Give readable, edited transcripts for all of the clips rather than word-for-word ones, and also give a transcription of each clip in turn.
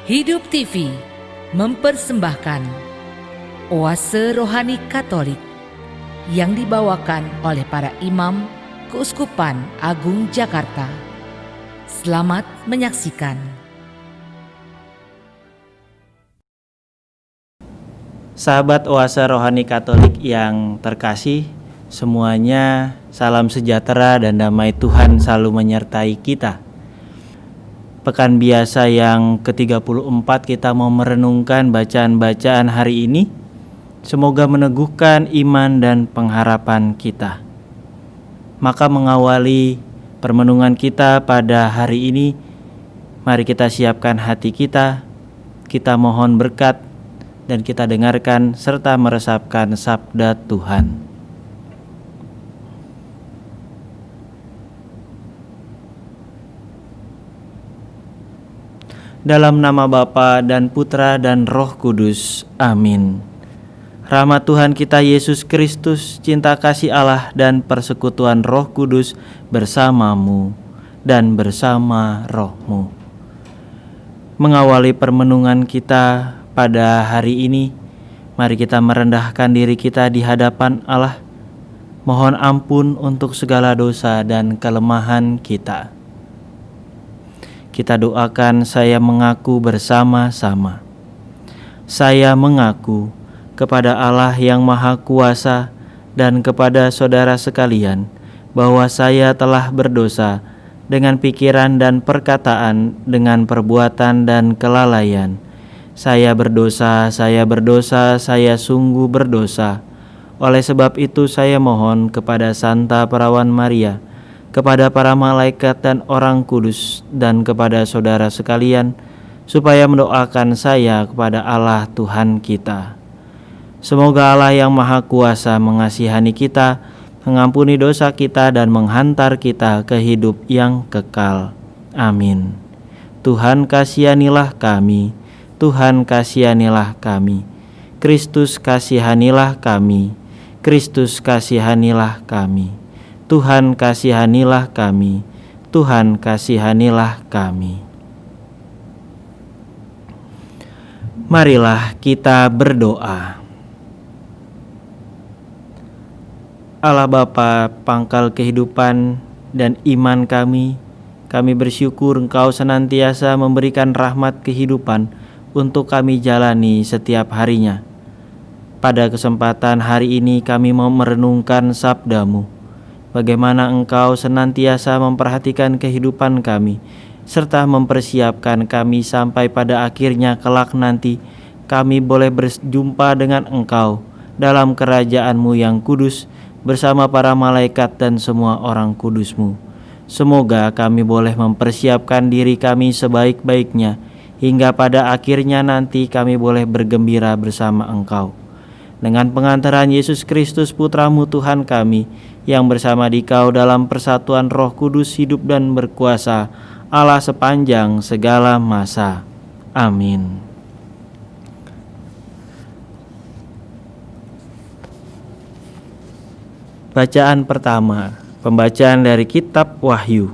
Hidup TV mempersembahkan Oase Rohani Katolik yang dibawakan oleh para imam Keuskupan Agung Jakarta. Selamat menyaksikan. Sahabat Oase Rohani Katolik yang terkasih, semuanya salam sejahtera dan damai Tuhan selalu menyertai kita. Pekan biasa yang ke-34 kita mau merenungkan bacaan-bacaan hari ini. Semoga meneguhkan iman dan pengharapan kita. Maka mengawali permenungan kita pada hari ini, mari kita siapkan hati kita mohon berkat dan kita dengarkan serta meresapkan sabda Tuhan. Dalam nama Bapa dan Putra dan Roh Kudus. Amin. Rahmat Tuhan kita Yesus Kristus, cinta kasih Allah dan persekutuan Roh Kudus bersamamu dan bersama rohmu. Mengawali permenungan kita pada hari ini, mari kita merendahkan diri kita di hadapan Allah. Mohon ampun untuk segala dosa dan kelemahan kita. Kita doakan, saya mengaku bersama-sama. Saya mengaku kepada Allah yang Maha Kuasa dan kepada saudara sekalian bahwa saya telah berdosa dengan pikiran dan perkataan, dengan perbuatan dan kelalaian. Saya berdosa, saya sungguh berdosa. Oleh sebab itu saya mohon kepada Santa Perawan Maria, kepada para malaikat dan orang kudus, dan kepada saudara sekalian, supaya mendoakan saya kepada Allah Tuhan kita. Semoga Allah yang Maha Kuasa mengasihani kita, mengampuni dosa kita, dan menghantar kita ke hidup yang kekal. Amin. Tuhan kasihanilah kami, Tuhan kasihanilah kami, Kristus kasihanilah kami, Kristus kasihanilah kami. Tuhan kasihanilah kami, Tuhan kasihanilah kami. Marilah kita berdoa. Allah Bapa, pangkal kehidupan dan iman kami bersyukur Engkau senantiasa memberikan rahmat kehidupan untuk kami jalani setiap harinya. Pada kesempatan hari ini kami mau merenungkan sabda-Mu. Bagaimana Engkau senantiasa memperhatikan kehidupan kami, serta mempersiapkan kami sampai pada akhirnya kelak nanti kami boleh berjumpa dengan Engkau dalam kerajaan-Mu yang kudus bersama para malaikat dan semua orang kudus-Mu. Semoga kami boleh mempersiapkan diri kami sebaik-baiknya hingga pada akhirnya nanti kami boleh bergembira bersama Engkau. Dengan pengantaran Yesus Kristus Putra-Mu Tuhan kami, yang bersama Dikau dalam persatuan Roh Kudus hidup dan berkuasa, Allah sepanjang segala masa. Amin. Bacaan pertama, pembacaan dari Kitab Wahyu.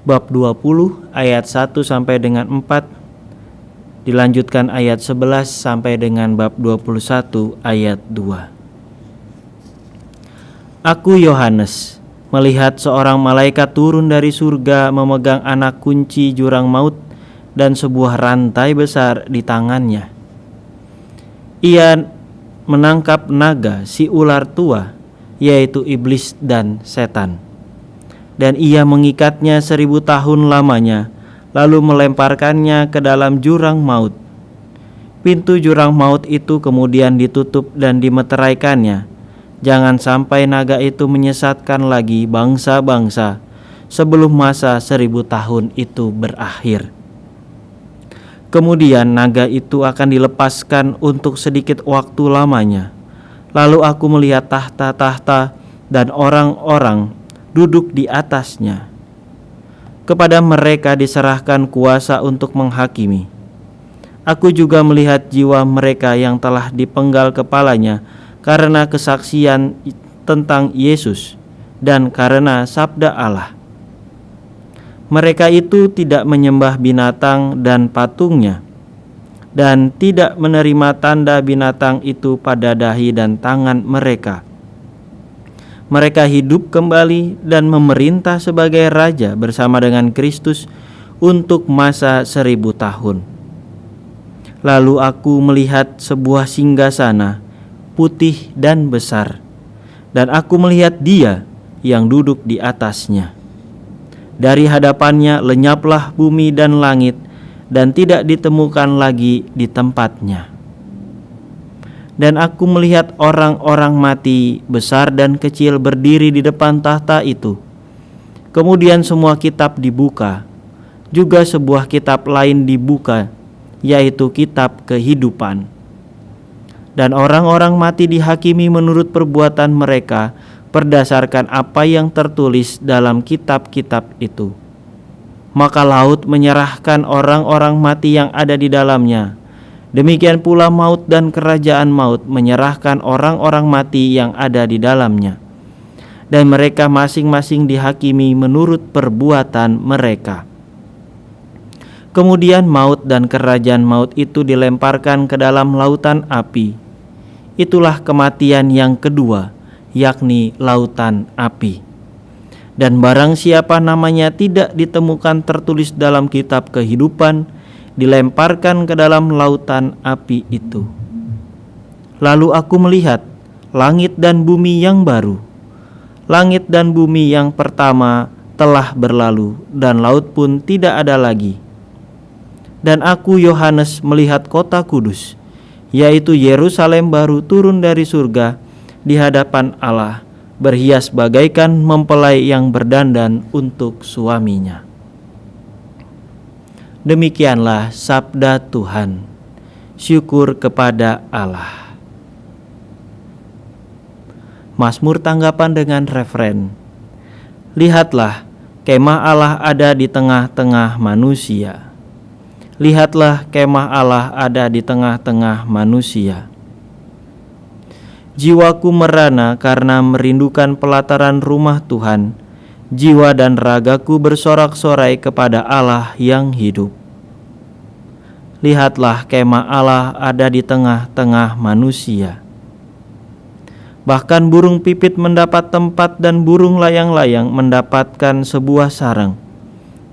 Bab 20 ayat 1 sampai dengan 4. Dilanjutkan ayat 11 sampai dengan bab 21 ayat 2. Aku Yohanes melihat seorang malaikat turun dari surga memegang anak kunci jurang maut dan sebuah rantai besar di tangannya. Ia menangkap naga, si ular tua, yaitu iblis dan setan. Dan ia mengikatnya 1000 tahun lamanya, lalu melemparkannya ke dalam jurang maut. Pintu jurang maut itu kemudian ditutup dan dimeteraikannya. Jangan sampai naga itu menyesatkan lagi bangsa-bangsa sebelum masa 1000 tahun itu berakhir. Kemudian naga itu akan dilepaskan untuk sedikit waktu lamanya. Lalu aku melihat tahta-tahta dan orang-orang duduk di atasnya. Kepada mereka diserahkan kuasa untuk menghakimi. Aku juga melihat jiwa mereka yang telah dipenggal kepalanya karena kesaksian tentang Yesus dan karena sabda Allah. Mereka itu tidak menyembah binatang dan patungnya, dan tidak menerima tanda binatang itu pada dahi dan tangan mereka. Mereka hidup kembali dan memerintah sebagai raja bersama dengan Kristus untuk masa 1000 tahun. Lalu aku melihat sebuah singgasana putih dan besar, dan aku melihat Dia yang duduk di atasnya. Dari hadapannya lenyaplah bumi dan langit, dan tidak ditemukan lagi di tempatnya. Dan aku melihat orang-orang mati besar dan kecil berdiri di depan tahta itu. Kemudian semua kitab dibuka. Juga sebuah kitab lain dibuka, yaitu kitab kehidupan. Dan orang-orang mati dihakimi menurut perbuatan mereka berdasarkan apa yang tertulis dalam kitab-kitab itu. Maka laut menyerahkan orang-orang mati yang ada di dalamnya. Demikian pula maut dan kerajaan maut menyerahkan orang-orang mati yang ada di dalamnya. Dan mereka masing-masing dihakimi menurut perbuatan mereka. Kemudian maut dan kerajaan maut itu dilemparkan ke dalam lautan api. Itulah kematian yang kedua, yakni lautan api. Dan barang siapa namanya tidak ditemukan tertulis dalam kitab kehidupan, dilemparkan ke dalam lautan api itu. Lalu aku melihat langit dan bumi yang baru. Langit dan bumi yang pertama telah berlalu, dan laut pun tidak ada lagi. Dan aku Yohanes melihat kota kudus, yaitu Yerusalem baru turun dari surga di hadapan Allah, berhias bagaikan mempelai yang berdandan untuk suaminya. Demikianlah sabda Tuhan. Syukur kepada Allah. Mazmur tanggapan dengan referen. Lihatlah, kemah Allah ada di tengah-tengah manusia. Lihatlah, kemah Allah ada di tengah-tengah manusia. Jiwaku merana karena merindukan pelataran rumah Tuhan. Jiwa dan ragaku bersorak-sorai kepada Allah yang hidup. Lihatlah, kemah Allah ada di tengah-tengah manusia. Bahkan burung pipit mendapat tempat dan burung layang-layang mendapatkan sebuah sarang,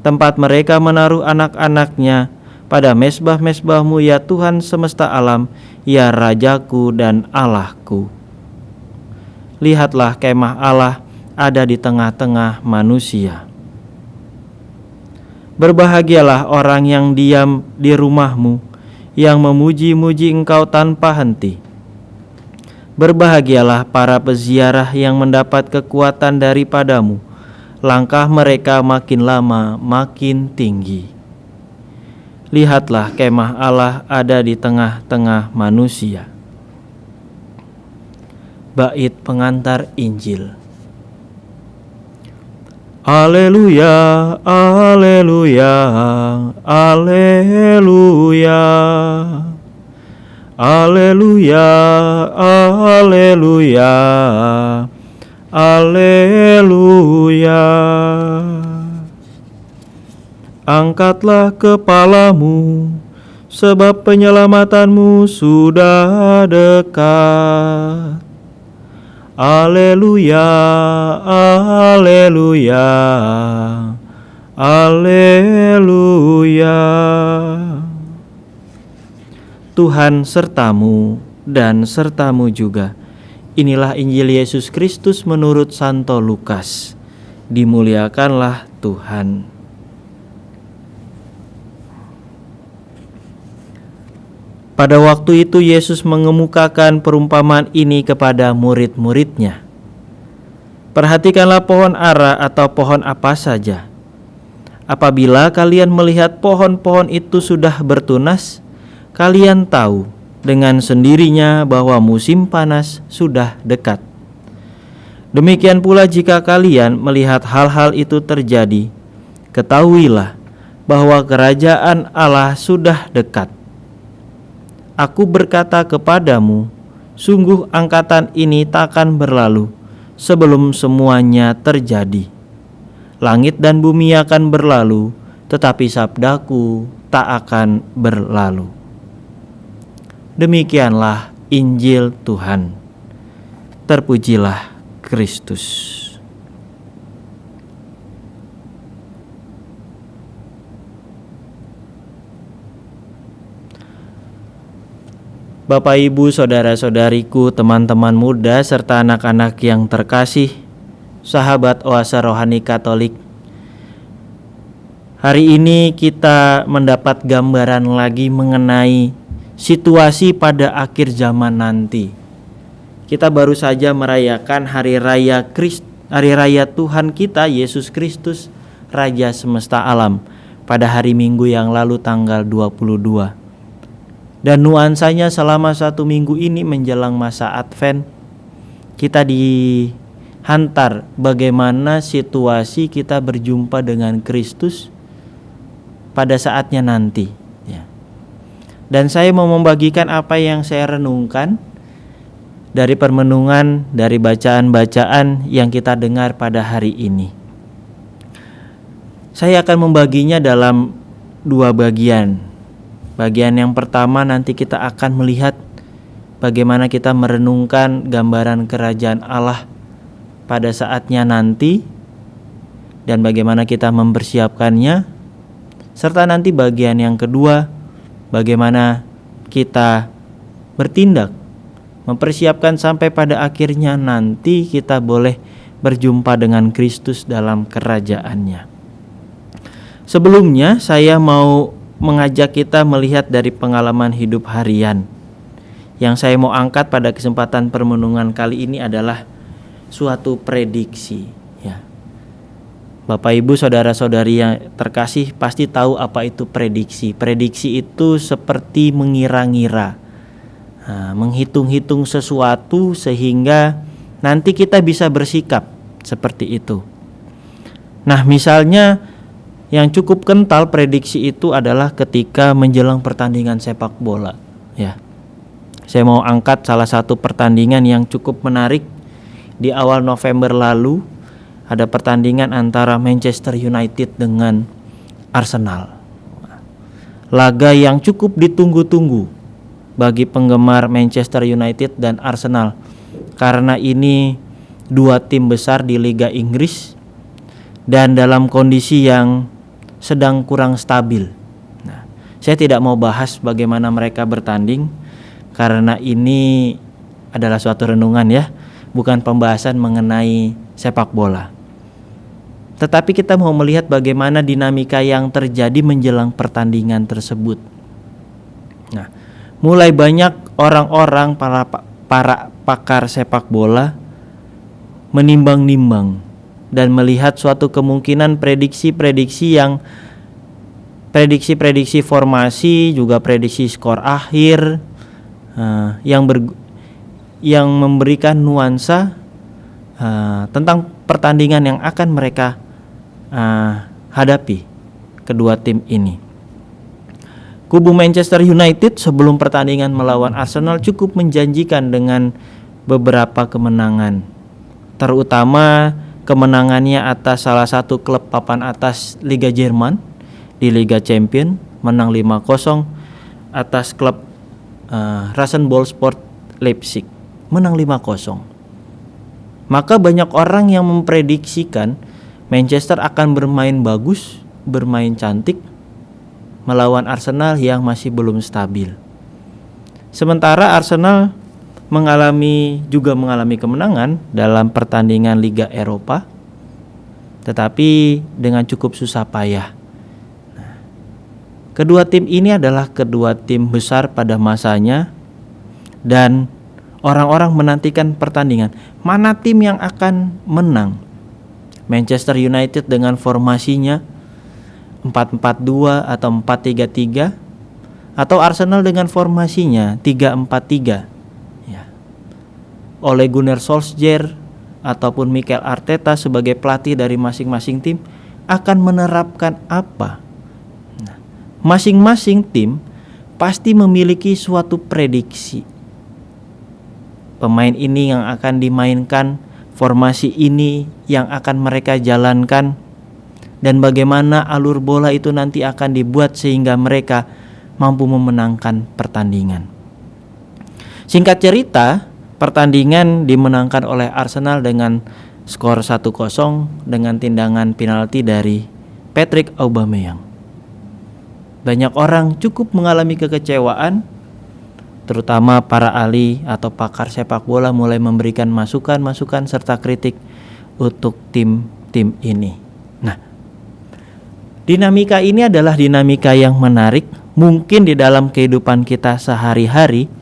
tempat mereka menaruh anak-anaknya. Pada mesbah-mesbahmu ya Tuhan semesta alam, ya Rajaku dan Allahku. Lihatlah, kemah Allah ada di tengah-tengah manusia. Berbahagialah orang yang diam di rumahmu, yang memuji-muji engkau tanpa henti. Berbahagialah para peziarah yang mendapat kekuatan daripadamu, langkah mereka makin lama makin tinggi. Lihatlah, kemah Allah ada di tengah-tengah manusia. Bait pengantar Injil. Haleluya, haleluya, haleluya. Haleluya, haleluya, haleluya. Angkatlah kepalamu, sebab penyelamatanmu sudah dekat. Haleluya, haleluya, haleluya. Tuhan sertamu dan sertamu juga. Inilah Injil Yesus Kristus menurut Santo Lukas. Dimuliakanlah Tuhan. Pada waktu itu Yesus mengemukakan perumpamaan ini kepada murid-muridnya. Perhatikanlah pohon ara atau pohon apa saja. Apabila kalian melihat pohon-pohon itu sudah bertunas, kalian tahu dengan sendirinya bahwa musim panas sudah dekat. Demikian pula jika kalian melihat hal-hal itu terjadi, ketahuilah bahwa kerajaan Allah sudah dekat. Aku berkata kepadamu, sungguh angkatan ini takkan berlalu sebelum semuanya terjadi. Langit dan bumi akan berlalu, tetapi sabdaku tak akan berlalu. Demikianlah Injil Tuhan. Terpujilah Kristus. Bapak, Ibu, saudara-saudariku, teman-teman muda, serta anak-anak yang terkasih, sahabat Oase Rohani Katolik. Hari ini kita mendapat gambaran lagi mengenai situasi pada akhir zaman nanti. Kita baru saja merayakan hari raya Tuhan kita Yesus Kristus, Raja semesta alam, pada hari Minggu yang lalu tanggal 22. Dan nuansanya selama 1 minggu ini menjelang masa Advent, kita dihantar bagaimana situasi kita berjumpa dengan Kristus pada saatnya nanti. Dan saya mau membagikan apa yang saya renungkan dari permenungan, dari bacaan-bacaan yang kita dengar pada hari ini. Saya akan membaginya dalam 2 bagian. Bagian yang pertama nanti kita akan melihat bagaimana kita merenungkan gambaran kerajaan Allah pada saatnya nanti dan bagaimana kita mempersiapkannya. Serta nanti bagian yang kedua, bagaimana kita bertindak, mempersiapkan sampai pada akhirnya nanti kita boleh berjumpa dengan Kristus dalam kerajaannya. Sebelumnya saya mau mengajak kita melihat dari pengalaman hidup harian. Yang saya mau angkat pada kesempatan permenungan kali ini adalah suatu prediksi. Bapak, Ibu, saudara-saudari yang terkasih pasti tahu apa itu prediksi. Prediksi itu seperti mengira-ngira, menghitung-hitung sesuatu sehingga nanti kita bisa bersikap seperti itu. Nah, misalnya yang cukup kental prediksi itu adalah ketika menjelang pertandingan sepak bola. Saya mau angkat salah satu pertandingan yang cukup menarik. Di awal November lalu ada pertandingan antara Manchester United dengan Arsenal. Laga yang cukup ditunggu-tunggu bagi penggemar Manchester United dan Arsenal, karena ini 2 tim besar di Liga Inggris dan dalam kondisi yang sedang kurang stabil. Saya tidak mau bahas bagaimana mereka bertanding karena ini adalah suatu renungan, bukan pembahasan mengenai sepak bola. Tetapi kita mau melihat bagaimana dinamika yang terjadi menjelang pertandingan tersebut. Mulai banyak orang-orang para pakar sepak bola menimbang-nimbang dan melihat suatu kemungkinan prediksi-prediksi formasi, juga prediksi skor akhir yang memberikan nuansa tentang pertandingan yang akan mereka hadapi kedua tim ini. Kubu Manchester United sebelum pertandingan melawan Arsenal cukup menjanjikan dengan beberapa kemenangan, terutama kemenangannya atas salah satu klub papan atas Liga Jerman di Liga Champions, menang 5-0 atas klub Rasenballsport Leipzig, menang 5-0. Maka banyak orang yang memprediksikan Manchester akan bermain bagus, bermain cantik melawan Arsenal yang masih belum stabil. Sementara Arsenal mengalami kemenangan dalam pertandingan Liga Eropa, tetapi dengan cukup susah payah. Kedua tim ini adalah kedua tim besar pada masanya dan orang-orang menantikan pertandingan. Mana tim yang akan menang? Manchester United dengan formasinya 4-4-2 atau 4-3-3, atau Arsenal dengan formasinya 3-4-3. Ole Gunnar Solskjaer ataupun Mikel Arteta sebagai pelatih dari masing-masing tim akan menerapkan apa? Masing-masing tim pasti memiliki suatu prediksi. Pemain ini yang akan dimainkan, formasi ini yang akan mereka jalankan. dan bagaimana alur bola itu nanti akan dibuat sehingga mereka mampu memenangkan pertandingan. Singkat cerita, pertandingan dimenangkan oleh Arsenal dengan skor 1-0 dengan tendangan penalti dari Patrick Aubameyang. Banyak orang cukup mengalami kekecewaan, terutama para ahli atau pakar sepak bola mulai memberikan masukan-masukan serta kritik untuk tim-tim ini. Nah, dinamika ini adalah dinamika yang menarik. Mungkin di dalam kehidupan kita sehari-hari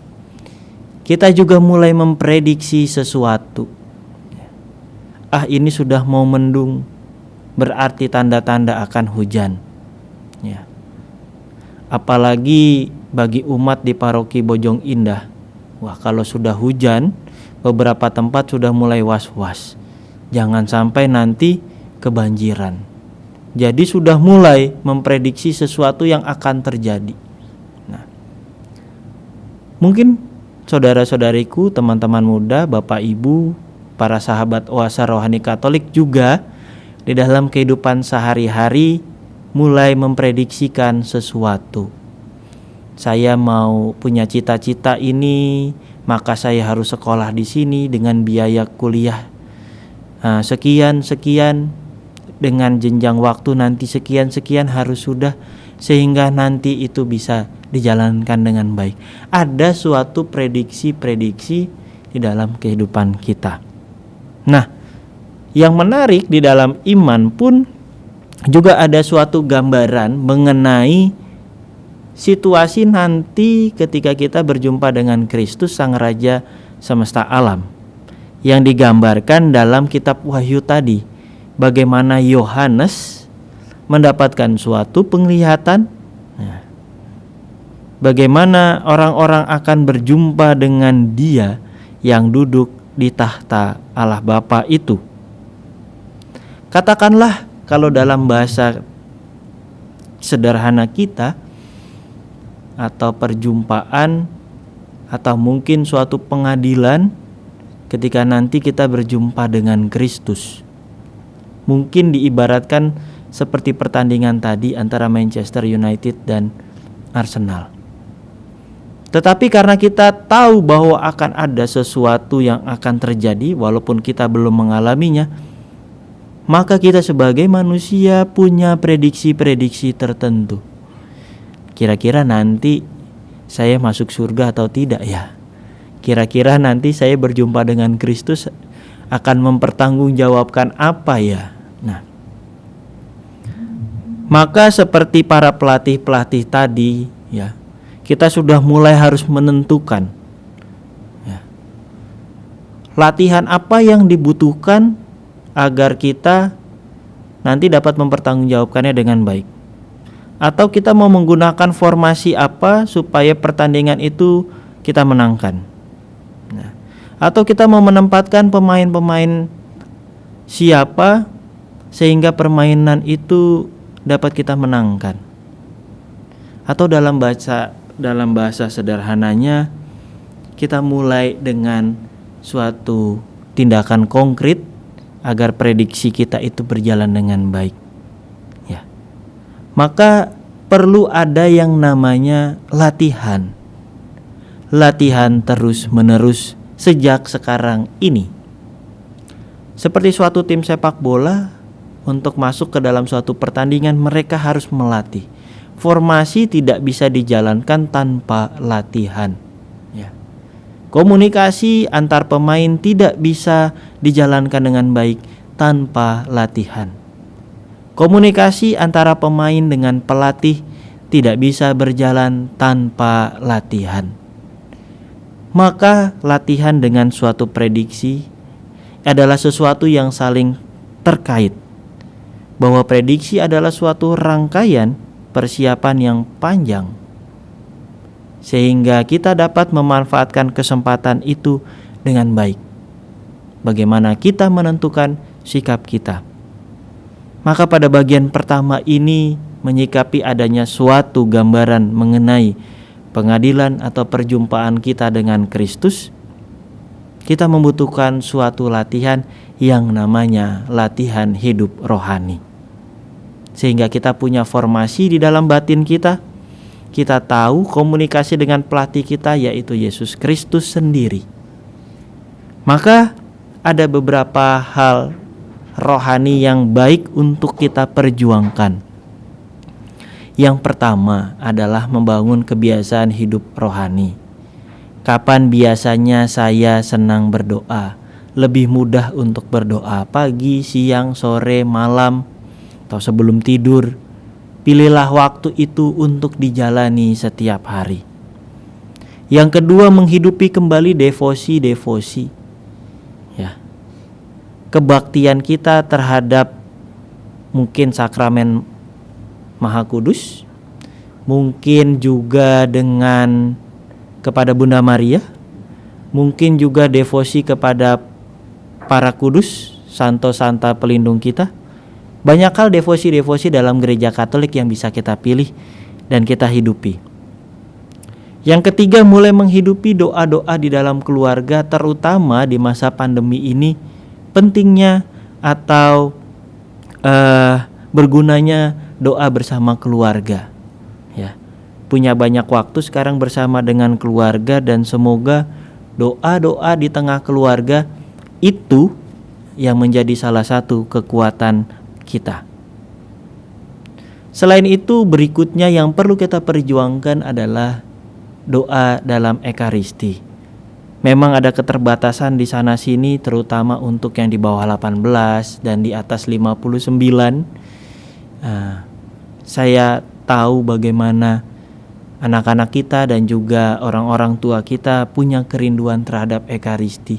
kita juga mulai memprediksi sesuatu. Ini sudah mau mendung, berarti tanda-tanda akan hujan. Ya. Apalagi bagi umat di paroki Bojong Indah. Wah, kalau sudah hujan, beberapa tempat sudah mulai was-was. Jangan sampai nanti kebanjiran. Jadi sudah mulai memprediksi sesuatu yang akan terjadi. Nah, mungkin saudara-saudariku, teman-teman muda, Bapak Ibu, para sahabat Oase Rohani Katolik juga di dalam kehidupan sehari-hari mulai memprediksikan sesuatu. Saya mau punya cita-cita ini, maka saya harus sekolah di sini dengan biaya kuliah sekian, dengan jenjang waktu nanti sekian harus sudah, sehingga nanti itu bisa dijalankan dengan baik. Ada suatu prediksi-prediksi di dalam kehidupan kita. Nah, yang menarik di dalam iman pun juga ada suatu gambaran mengenai situasi nanti ketika kita berjumpa dengan Kristus Sang Raja semesta alam, yang digambarkan dalam kitab Wahyu tadi. Bagaimana Yohanes mendapatkan suatu penglihatan, bagaimana orang-orang akan berjumpa dengan Dia yang duduk di tahta Allah Bapa itu. Katakanlah kalau dalam bahasa sederhana kita, atau perjumpaan, atau mungkin suatu pengadilan ketika nanti kita berjumpa dengan Kristus. Mungkin diibaratkan seperti pertandingan tadi antara Manchester United dan Arsenal. Tetapi karena kita tahu bahwa akan ada sesuatu yang akan terjadi walaupun kita belum mengalaminya, maka kita sebagai manusia punya prediksi-prediksi tertentu. Kira-kira nanti saya masuk surga atau tidak ya? Kira-kira nanti saya berjumpa dengan Kristus akan mempertanggungjawabkan apa ya? Nah, maka seperti para pelatih-pelatih tadi ya, kita sudah mulai harus menentukan ya, latihan apa yang dibutuhkan agar kita nanti dapat mempertanggungjawabkannya dengan baik. Atau kita mau menggunakan formasi apa supaya pertandingan itu kita menangkan. Nah, atau kita mau menempatkan pemain-pemain siapa sehingga permainan itu dapat kita menangkan. Atau dalam bahasa sederhananya, kita mulai dengan suatu tindakan konkret agar prediksi kita itu berjalan dengan baik. Ya. Maka perlu ada yang namanya latihan. Latihan terus-menerus sejak sekarang ini. Seperti suatu tim sepak bola, untuk masuk ke dalam suatu pertandingan mereka harus melatih. Formasi tidak bisa dijalankan tanpa latihan. Ya. Komunikasi antar pemain tidak bisa dijalankan dengan baik tanpa latihan. Komunikasi antara pemain dengan pelatih tidak bisa berjalan tanpa latihan. Maka latihan dengan suatu prediksi adalah sesuatu yang saling terkait. Bahwa prediksi adalah suatu rangkaian persiapan yang panjang, sehingga kita dapat memanfaatkan kesempatan itu dengan baik. Bagaimana kita menentukan sikap kita. Maka pada bagian pertama ini menyikapi adanya suatu gambaran mengenai pengadilan atau perjumpaan kita dengan Kristus, kita membutuhkan suatu latihan yang namanya latihan hidup rohani. sehingga kita punya formasi di dalam batin kita. Kita tahu komunikasi dengan pelatih kita, yaitu Yesus Kristus sendiri. Maka ada beberapa hal rohani yang baik untuk kita perjuangkan. Yang pertama adalah membangun kebiasaan hidup rohani. Kapan biasanya saya senang berdoa? Lebih mudah untuk berdoa pagi, siang, sore, malam, atau sebelum tidur. Pilihlah waktu itu untuk dijalani setiap hari. Yang kedua, menghidupi kembali devosi-devosi. Ya. Kebaktian kita terhadap mungkin sakramen Maha Kudus, mungkin juga dengan kepada Bunda Maria, mungkin juga devosi kepada para kudus, santo-santa pelindung kita. Banyak hal devosi-devosi dalam gereja Katolik yang bisa kita pilih dan kita hidupi. Yang ketiga, mulai menghidupi doa-doa di dalam keluarga, terutama di masa pandemi ini. Pentingnya atau bergunanya doa bersama keluarga. Ya, punya banyak waktu sekarang bersama dengan keluarga, dan semoga doa-doa di tengah keluarga itu yang menjadi salah satu kekuatan kita. Selain itu, berikutnya yang perlu kita perjuangkan adalah doa dalam Ekaristi. Memang ada keterbatasan di sana sini, terutama untuk yang di bawah 18 dan di atas 59. Saya tahu bagaimana anak-anak kita dan juga orang-orang tua kita punya kerinduan terhadap Ekaristi.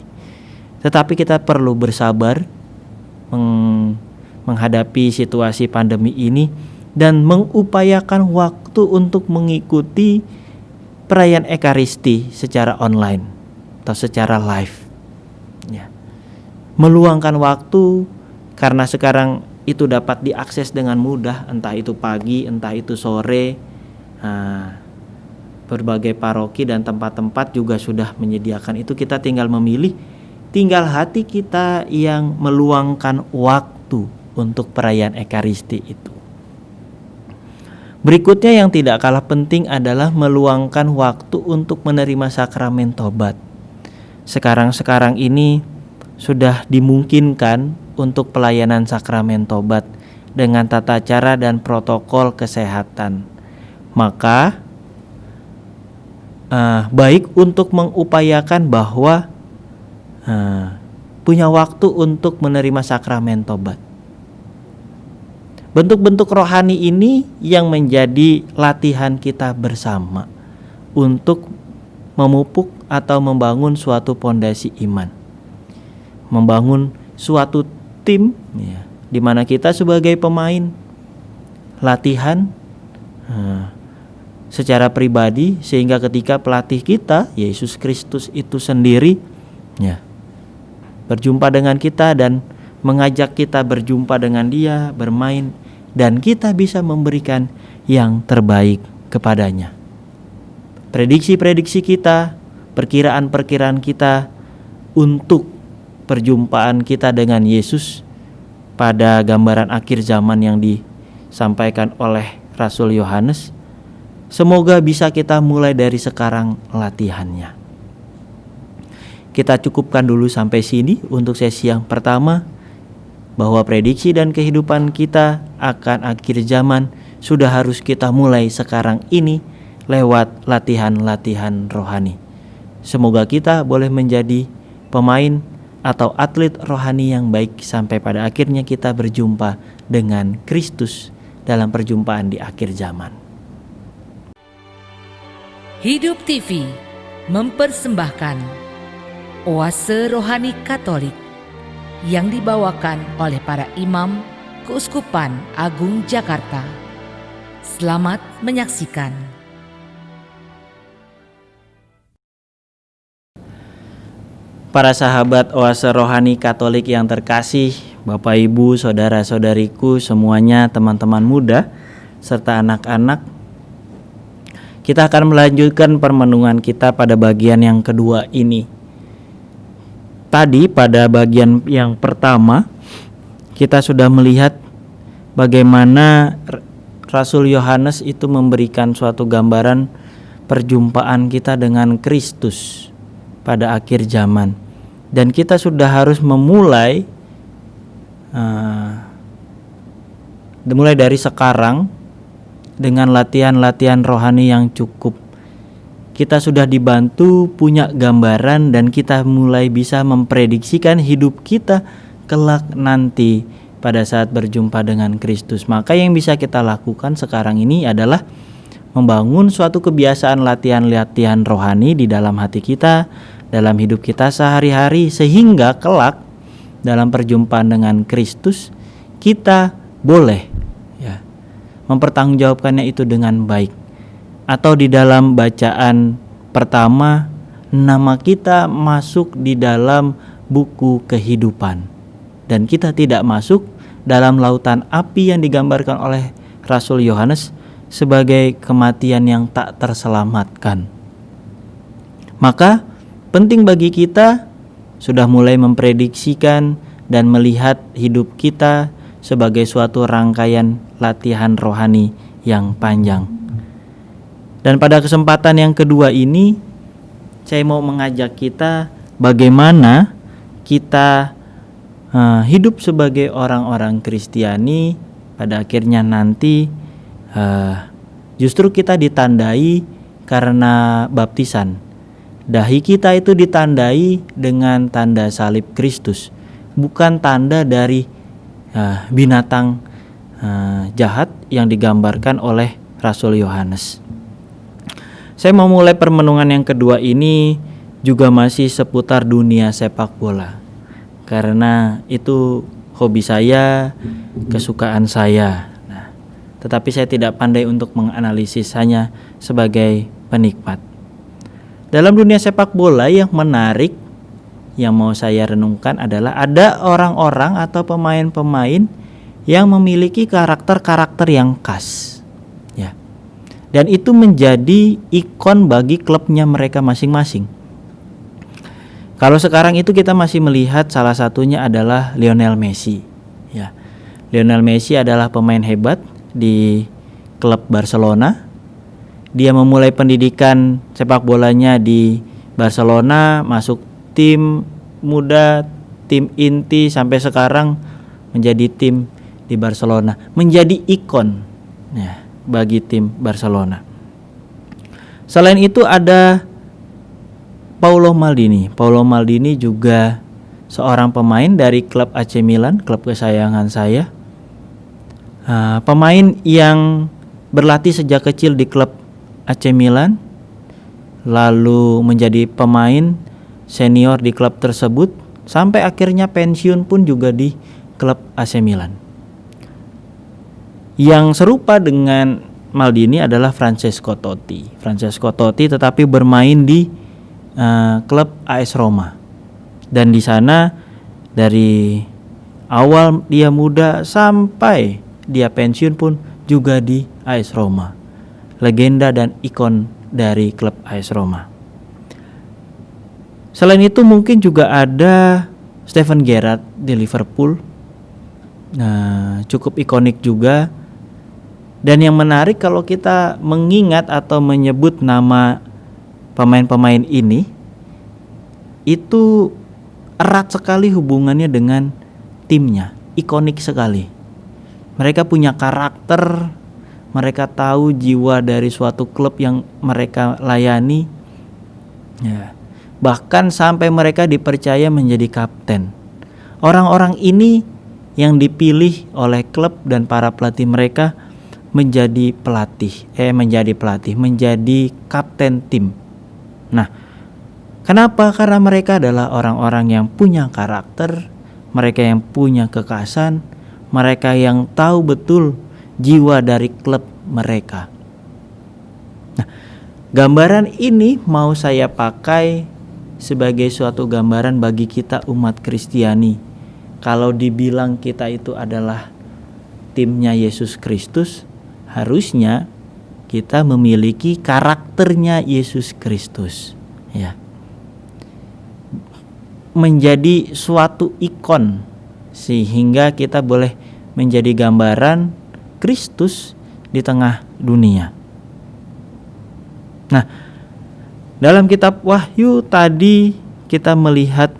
Tetapi kita perlu bersabar menghadapi situasi pandemi ini dan mengupayakan waktu untuk mengikuti perayaan Ekaristi secara online atau secara live. Ya. Meluangkan waktu, karena sekarang itu dapat diakses dengan mudah, entah itu pagi, entah itu sore. Berbagai paroki dan tempat-tempat juga sudah menyediakan itu. Kita tinggal memilih, tinggal hati kita yang meluangkan waktu untuk perayaan Ekaristi itu. Berikutnya yang tidak kalah penting adalah meluangkan waktu untuk menerima sakramen tobat. Sekarang ini sudah dimungkinkan untuk pelayanan sakramen tobat dengan tata cara dan protokol kesehatan. Maka baik untuk mengupayakan bahwa punya waktu untuk menerima sakramen tobat. Bentuk-bentuk rohani ini yang menjadi latihan kita bersama untuk memupuk atau membangun suatu pondasi iman, membangun suatu tim, ya, di mana kita sebagai pemain latihan secara pribadi, sehingga ketika pelatih kita Yesus Kristus itu sendiri, ya, berjumpa dengan kita dan mengajak kita berjumpa dengan Dia, bermain, dan kita bisa memberikan yang terbaik kepadanya. Prediksi-prediksi kita, perkiraan-perkiraan kita untuk perjumpaan kita dengan Yesus pada gambaran akhir zaman yang disampaikan oleh Rasul Yohanes, semoga bisa kita mulai dari sekarang latihannya. Kita cukupkan dulu sampai sini untuk sesi yang pertama, bahwa prediksi dan kehidupan kita akan akhir zaman sudah harus kita mulai sekarang ini lewat latihan-latihan rohani. Semoga kita boleh menjadi pemain atau atlet rohani yang baik sampai pada akhirnya kita berjumpa dengan Kristus dalam perjumpaan di akhir zaman. Hidup TV mempersembahkan Oase Rohani Katolik yang dibawakan oleh para imam Keuskupan Agung Jakarta. Selamat menyaksikan. Para sahabat Oase Rohani Katolik yang terkasih, Bapak Ibu, saudara-saudariku semuanya, teman-teman muda serta anak-anak, kita akan melanjutkan permenungan kita pada bagian yang kedua ini. Tadi pada bagian yang pertama kita sudah melihat bagaimana Rasul Yohanes itu memberikan suatu gambaran perjumpaan kita dengan Kristus pada akhir zaman. Dan kita sudah harus memulai mulai dari sekarang dengan latihan-latihan rohani yang cukup. Kita sudah dibantu punya gambaran dan kita mulai bisa memprediksikan hidup kita kelak nanti pada saat berjumpa dengan Kristus. Maka yang bisa kita lakukan sekarang ini adalah membangun suatu kebiasaan latihan-latihan rohani di dalam hati kita, dalam hidup kita sehari-hari, sehingga kelak dalam perjumpaan dengan Kristus kita boleh mempertanggungjawabkannya itu dengan baik. Atau di dalam bacaan pertama, nama kita masuk di dalam buku kehidupan dan kita tidak masuk dalam lautan api yang digambarkan oleh Rasul Yohanes sebagai kematian yang tak terselamatkan. Maka penting bagi kita sudah mulai memprediksikan dan melihat hidup kita sebagai suatu rangkaian latihan rohani yang panjang. Dan pada kesempatan yang kedua ini, saya mau mengajak kita bagaimana kita hidup sebagai orang-orang Kristiani pada akhirnya nanti justru kita ditandai karena baptisan. Dahi kita itu ditandai dengan tanda salib Kristus, bukan tanda dari binatang jahat yang digambarkan oleh Rasul Yohanes. Saya mau mulai permenungan yang kedua ini juga masih seputar dunia sepak bola, karena itu hobi saya, kesukaan saya. Tetapi saya tidak pandai untuk menganalisis, hanya sebagai penikmat. Dalam dunia sepak bola yang menarik yang mau saya renungkan adalah ada orang-orang atau pemain-pemain yang memiliki karakter-karakter yang khas, ya. Dan itu menjadi ikon bagi klubnya mereka masing-masing. Kalau sekarang itu kita masih melihat salah satunya adalah Lionel Messi, ya. Lionel Messi adalah pemain hebat di klub Barcelona. Dia memulai pendidikan sepak bolanya di Barcelona, masuk tim muda, tim inti, sampai sekarang menjadi tim di Barcelona, menjadi ikon ya, bagi tim Barcelona. Selain itu ada Paolo Maldini. Paolo Maldini juga seorang pemain dari klub AC Milan, klub kesayangan saya. Pemain yang berlatih sejak kecil di klub AC Milan, lalu menjadi pemain senior di klub tersebut sampai akhirnya pensiun pun juga di klub AC Milan. Yang serupa dengan Maldini adalah Francesco Totti. Francesco Totti tetapi bermain di klub AS Roma. Dan di sana dari awal dia muda sampai dia pensiun pun juga di AS Roma. Legenda dan ikon dari klub AS Roma. Selain itu mungkin juga ada Steven Gerrard di Liverpool. Cukup ikonik juga. Dan yang menarik kalau kita mengingat atau menyebut nama pemain-pemain ini, itu erat sekali hubungannya dengan timnya, ikonik sekali. Mereka punya karakter, mereka tahu jiwa dari suatu klub yang mereka layani, ya. Bahkan sampai mereka dipercaya menjadi kapten. Orang-orang ini yang dipilih oleh klub dan para pelatih mereka menjadi kapten tim. Nah, kenapa? Karena mereka adalah orang-orang yang punya karakter, mereka yang punya kekhasan, mereka yang tahu betul jiwa dari klub mereka. Nah, gambaran ini mau saya pakai sebagai suatu gambaran bagi kita umat Kristiani. Kalau dibilang kita itu adalah timnya Yesus Kristus, harusnya kita memiliki karakternya Yesus Kristus, ya. Menjadi suatu ikon sehingga kita boleh menjadi gambaran Kristus di tengah dunia. Nah, dalam kitab Wahyu tadi kita melihat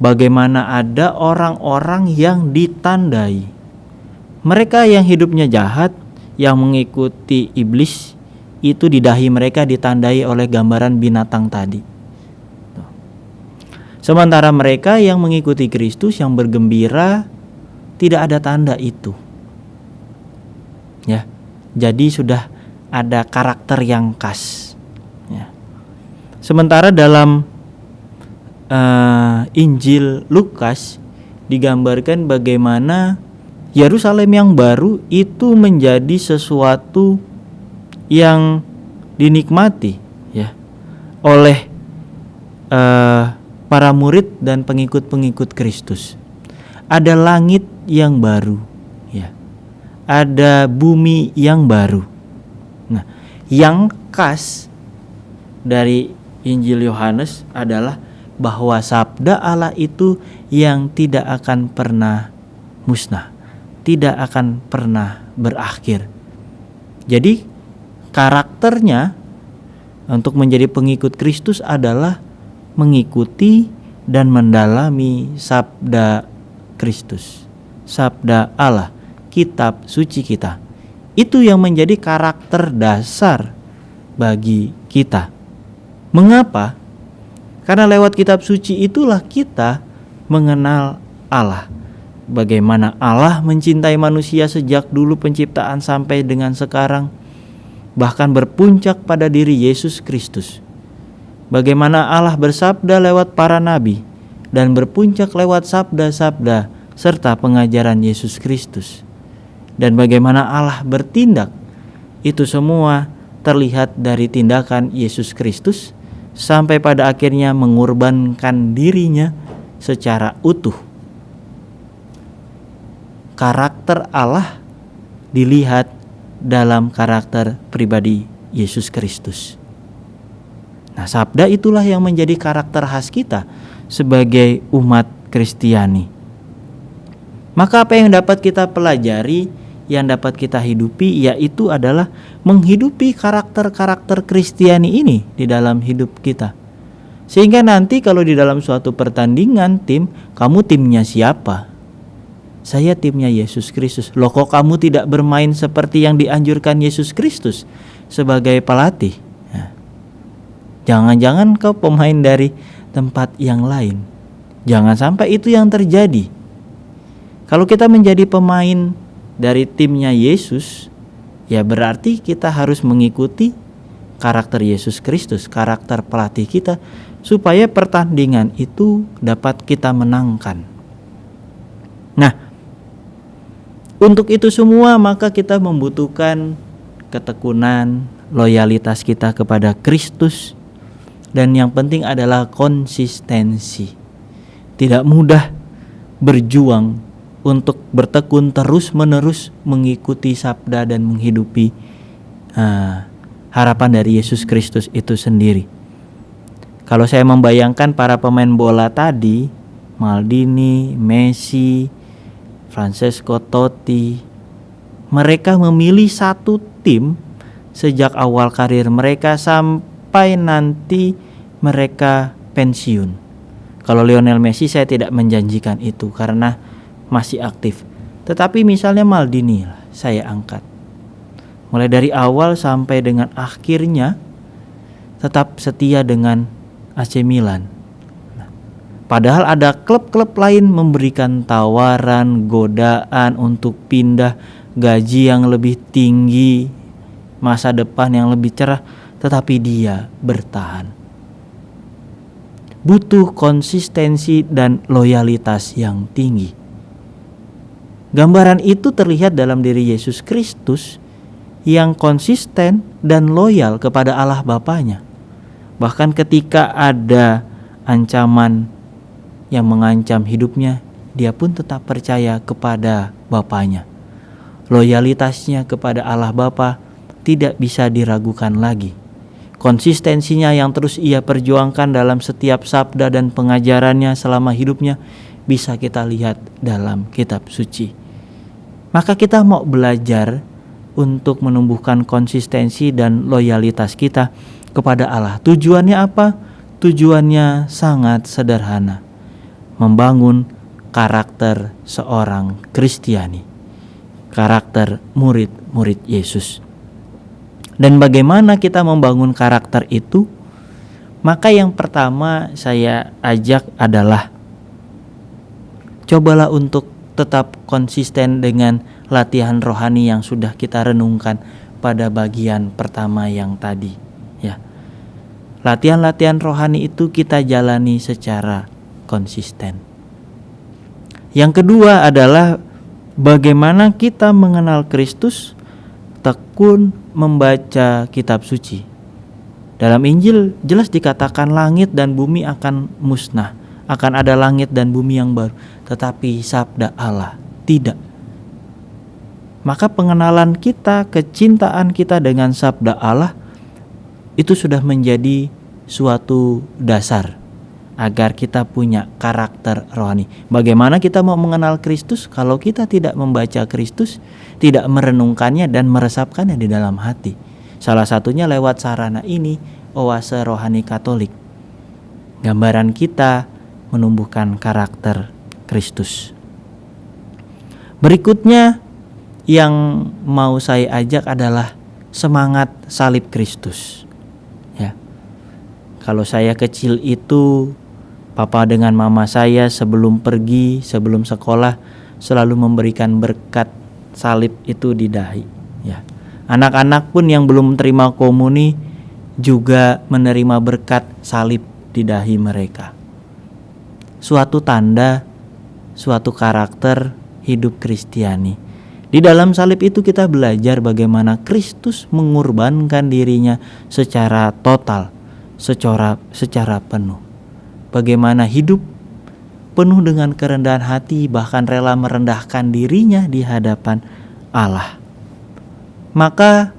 bagaimana ada orang-orang yang ditandai. Mereka yang hidupnya jahat, yang mengikuti iblis, itu di dahi mereka ditandai oleh gambaran binatang tadi. Sementara mereka yang mengikuti Kristus, yang bergembira, tidak ada tanda itu. Ya, jadi sudah ada karakter yang khas. Ya. Sementara dalam Injil Lukas digambarkan bagaimana Yerusalem yang baru itu menjadi sesuatu yang dinikmati ya oleh para murid dan pengikut-pengikut Kristus. Ada langit yang baru ya. Ada bumi yang baru. Nah, yang khas dari Injil Yohanes adalah bahwa sabda Allah itu yang tidak akan pernah musnah, tidak akan pernah berakhir. Jadi karakternya untuk menjadi pengikut Kristus adalah mengikuti dan mendalami sabda Kristus, sabda Allah, kitab suci kita. Itu yang menjadi karakter dasar bagi kita. Mengapa? Karena lewat kitab suci itulah kita mengenal Allah. Bagaimana Allah mencintai manusia sejak dulu penciptaan sampai dengan sekarang, bahkan berpuncak pada diri Yesus Kristus. Bagaimana Allah bersabda lewat para nabi dan berpuncak lewat sabda-sabda serta pengajaran Yesus Kristus. Dan bagaimana Allah bertindak, itu semua terlihat dari tindakan Yesus Kristus sampai pada akhirnya mengorbankan dirinya secara utuh. Karakter Allah dilihat dalam karakter pribadi Yesus Kristus. Nah, sabda itulah yang menjadi karakter khas kita sebagai umat Kristiani. Maka apa yang dapat kita pelajari, yang dapat kita hidupi, yaitu adalah menghidupi karakter-karakter Kristiani ini di dalam hidup kita. Sehingga nanti kalau di dalam suatu pertandingan tim, kamu timnya siapa? Saya timnya Yesus Kristus. Loh, kok kamu tidak bermain seperti yang dianjurkan Yesus Kristus sebagai pelatih? Nah, jangan-jangan kau pemain dari tempat yang lain. Jangan sampai itu yang terjadi. Kalau kita menjadi pemain dari timnya Yesus, ya berarti kita harus mengikuti karakter Yesus Kristus, karakter pelatih kita, supaya pertandingan itu dapat kita menangkan. Nah, untuk itu semua maka kita membutuhkan ketekunan, loyalitas kita kepada Kristus, dan yang penting adalah konsistensi. Tidak mudah berjuang untuk bertekun terus-menerus mengikuti sabda dan menghidupi harapan dari Yesus Kristus itu sendiri. Kalau saya membayangkan para pemain bola tadi, Maldini, Messi, Francesco Totti, mereka memilih satu tim sejak awal karir mereka sampai nanti mereka pensiun. Kalau Lionel Messi saya tidak menjanjikan itu karena masih aktif. Tetapi misalnya Maldini saya angkat. Mulai dari awal sampai dengan akhirnya tetap setia dengan AC Milan. Padahal ada klub-klub lain memberikan tawaran, godaan untuk pindah, gaji yang lebih tinggi, masa depan yang lebih cerah, tetapi dia bertahan. Butuh konsistensi dan loyalitas yang tinggi. Gambaran itu terlihat dalam diri Yesus Kristus yang konsisten dan loyal kepada Allah Bapanya. Bahkan ketika ada ancaman yang mengancam hidupnya, dia pun tetap percaya kepada Bapanya. Loyalitasnya kepada Allah Bapa tidak bisa diragukan lagi. Konsistensinya yang terus ia perjuangkan dalam setiap sabda dan pengajarannya selama hidupnya bisa kita lihat dalam kitab suci. Maka kita mau belajar untuk menumbuhkan konsistensi dan loyalitas kita kepada Allah. Tujuannya apa? Tujuannya sangat sederhana. Membangun karakter seorang Kristiani. Karakter murid-murid Yesus. Dan bagaimana kita membangun karakter itu? Maka yang pertama saya ajak adalah cobalah untuk tetap konsisten dengan latihan rohani yang sudah kita renungkan pada bagian pertama yang tadi, ya. Latihan-latihan rohani itu kita jalani secara konsisten. Yang kedua adalah bagaimana kita mengenal Kristus, tekun membaca kitab suci. Dalam Injil jelas dikatakan langit dan bumi akan musnah, akan ada langit dan bumi yang baru, tetapi sabda Allah tidak. Maka pengenalan kita, kecintaan kita dengan sabda Allah itu sudah menjadi suatu dasar agar kita punya karakter rohani. Bagaimana kita mau mengenal Kristus kalau kita tidak membaca Kristus, tidak merenungkannya dan meresapkannya di dalam hati? Salah satunya lewat sarana ini, Oase Rohani Katolik. Gambaran kita menumbuhkan karakter Kristus. Berikutnya yang mau saya ajak adalah semangat salib Kristus. Ya. Kalau saya kecil itu, papa dengan mama saya sebelum pergi, sebelum sekolah selalu memberikan berkat salib itu di dahi. Ya. Anak-anak pun yang belum terima komuni juga menerima berkat salib di dahi mereka. Suatu tanda, suatu karakter hidup Kristiani. Di dalam salib itu kita belajar bagaimana Kristus mengorbankan dirinya secara total, secara penuh. Bagaimana hidup penuh dengan kerendahan hati, bahkan rela merendahkan dirinya di hadapan Allah. Maka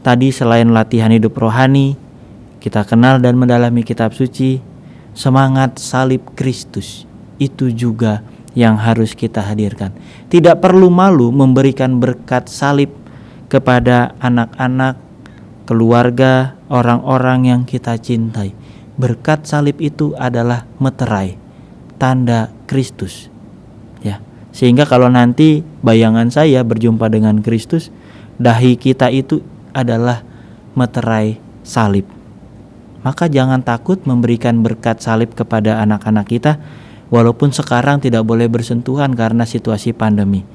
tadi selain latihan hidup rohani, kita kenal dan mendalami kitab suci, semangat salib Kristus itu juga yang harus kita hadirkan. Tidak perlu malu memberikan berkat salib kepada anak-anak, keluarga, orang-orang yang kita cintai. Berkat salib itu adalah meterai, tanda Kristus. Ya, sehingga kalau nanti bayangan saya berjumpa dengan Kristus, dahi kita itu adalah meterai salib. Maka jangan takut memberikan berkat salib kepada anak-anak kita, walaupun sekarang tidak boleh bersentuhan karena situasi pandemi.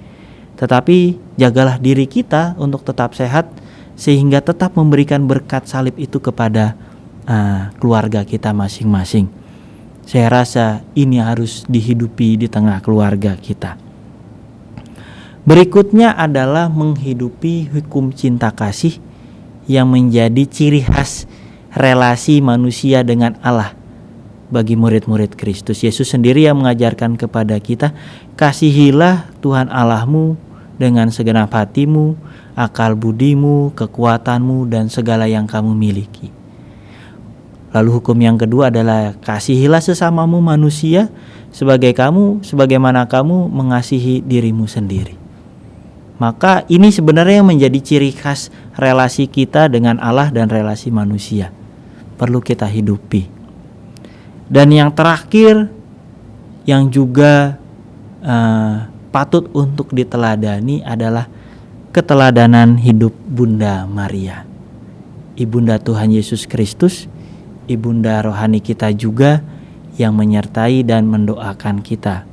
Tetapi jagalah diri kita untuk tetap sehat, sehingga tetap memberikan berkat salib itu kepada keluarga kita masing-masing. Saya rasa ini harus dihidupi di tengah keluarga kita. Berikutnya adalah menghidupi hukum cinta kasih yang menjadi ciri khas relasi manusia dengan Allah. Bagi murid-murid Kristus, Yesus sendiri yang mengajarkan kepada kita, kasihilah Tuhan Allahmu dengan segenap hatimu, akal budimu, kekuatanmu, dan segala yang kamu miliki. Lalu hukum yang kedua adalah kasihilah sesamamu manusia sebagaimana kamu mengasihi dirimu sendiri. Maka ini sebenarnya yang menjadi ciri khas relasi kita dengan Allah dan relasi manusia. Perlu kita hidupi. Dan yang terakhir yang juga patut untuk diteladani adalah keteladanan hidup Bunda Maria. Ibunda Tuhan Yesus Kristus, ibunda rohani kita juga yang menyertai dan mendoakan kita.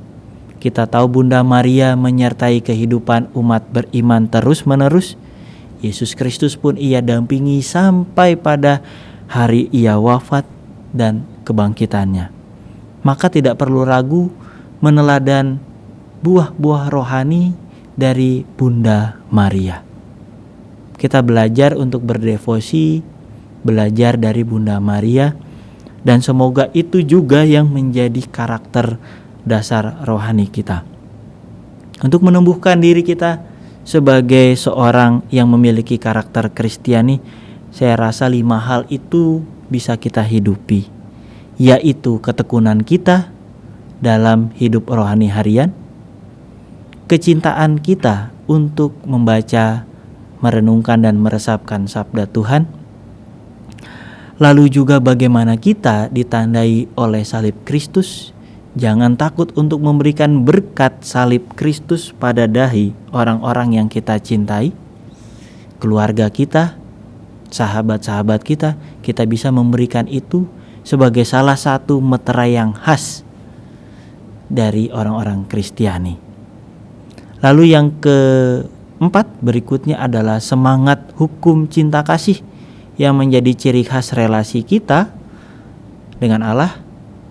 Kita tahu Bunda Maria menyertai kehidupan umat beriman terus-menerus. Yesus Kristus pun ia dampingi sampai pada hari ia wafat dan kebangkitannya. Maka tidak perlu ragu meneladan buah-buah rohani dari Bunda Maria. Kita belajar untuk berdevosi, belajar dari Bunda Maria, dan semoga itu juga yang menjadi karakter dasar rohani kita. Untuk menumbuhkan diri kita sebagai seorang yang memiliki karakter Kristiani, saya rasa 5 hal itu bisa kita hidupi, yaitu ketekunan kita dalam hidup rohani harian, kecintaan kita untuk membaca, merenungkan dan meresapkan sabda Tuhan. Lalu juga bagaimana kita ditandai oleh salib Kristus. Jangan takut untuk memberikan berkat salib Kristus pada dahi orang-orang yang kita cintai, keluarga kita, sahabat-sahabat kita. Kita bisa memberikan itu sebagai salah satu meterai yang khas dari orang-orang Kristiani. Lalu yang keempat berikutnya adalah semangat hukum cinta kasih yang menjadi ciri khas relasi kita dengan Allah,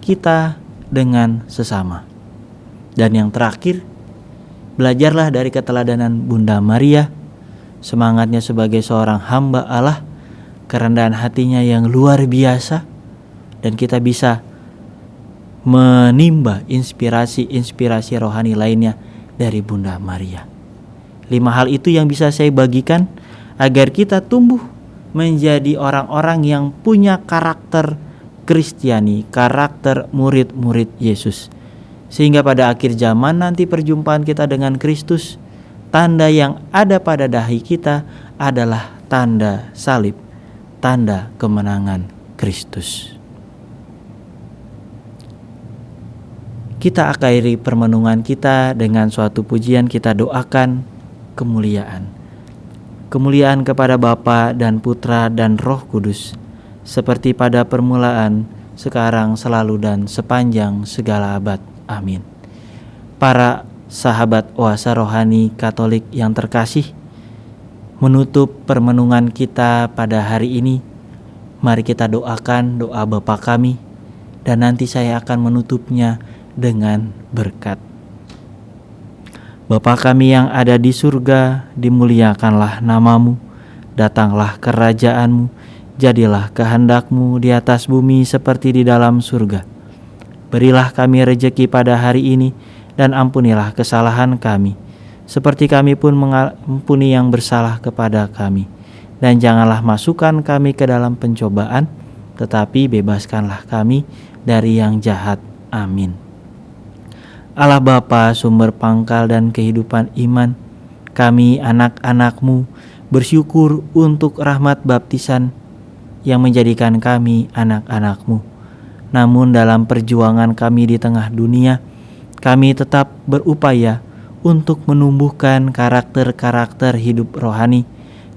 kita dengan sesama. Dan yang terakhir, belajarlah dari keteladanan Bunda Maria, semangatnya sebagai seorang hamba Allah, kerendahan hatinya yang luar biasa, dan kita bisa menimba inspirasi rohani lainnya dari Bunda Maria. 5 hal itu yang bisa saya bagikan agar kita tumbuh menjadi orang-orang yang punya karakter Kristiani, karakter murid-murid Yesus. Sehingga pada akhir zaman nanti perjumpaan kita dengan Kristus, tanda yang ada pada dahi kita adalah tanda salib, tanda kemenangan Kristus. Kita akhiri permenungan kita dengan suatu pujian. Kita doakan kemuliaan. Kemuliaan kepada Bapa dan Putra dan Roh Kudus, seperti pada permulaan, sekarang, selalu, dan sepanjang segala abad. Amin. Para sahabat oasa rohani Katolik yang terkasih, menutup permenungan kita pada hari ini, mari kita doakan doa Bapa kami, dan nanti saya akan menutupnya dengan berkat. Bapa kami yang ada di surga, dimuliakanlah namamu, datanglah kerajaanmu, jadilah kehendak-Mu di atas bumi seperti di dalam surga. Berilah kami rejeki pada hari ini, dan ampunilah kesalahan kami, seperti kami pun mengampuni yang bersalah kepada kami. Dan janganlah masukkan kami ke dalam pencobaan, tetapi bebaskanlah kami dari yang jahat. Amin. Allah Bapa, sumber pangkal dan kehidupan iman, kami anak-anak-Mu bersyukur untuk rahmat baptisan yang menjadikan kami anak-anak-Mu. Namun dalam perjuangan kami di tengah dunia, kami tetap berupaya untuk menumbuhkan karakter-karakter hidup rohani,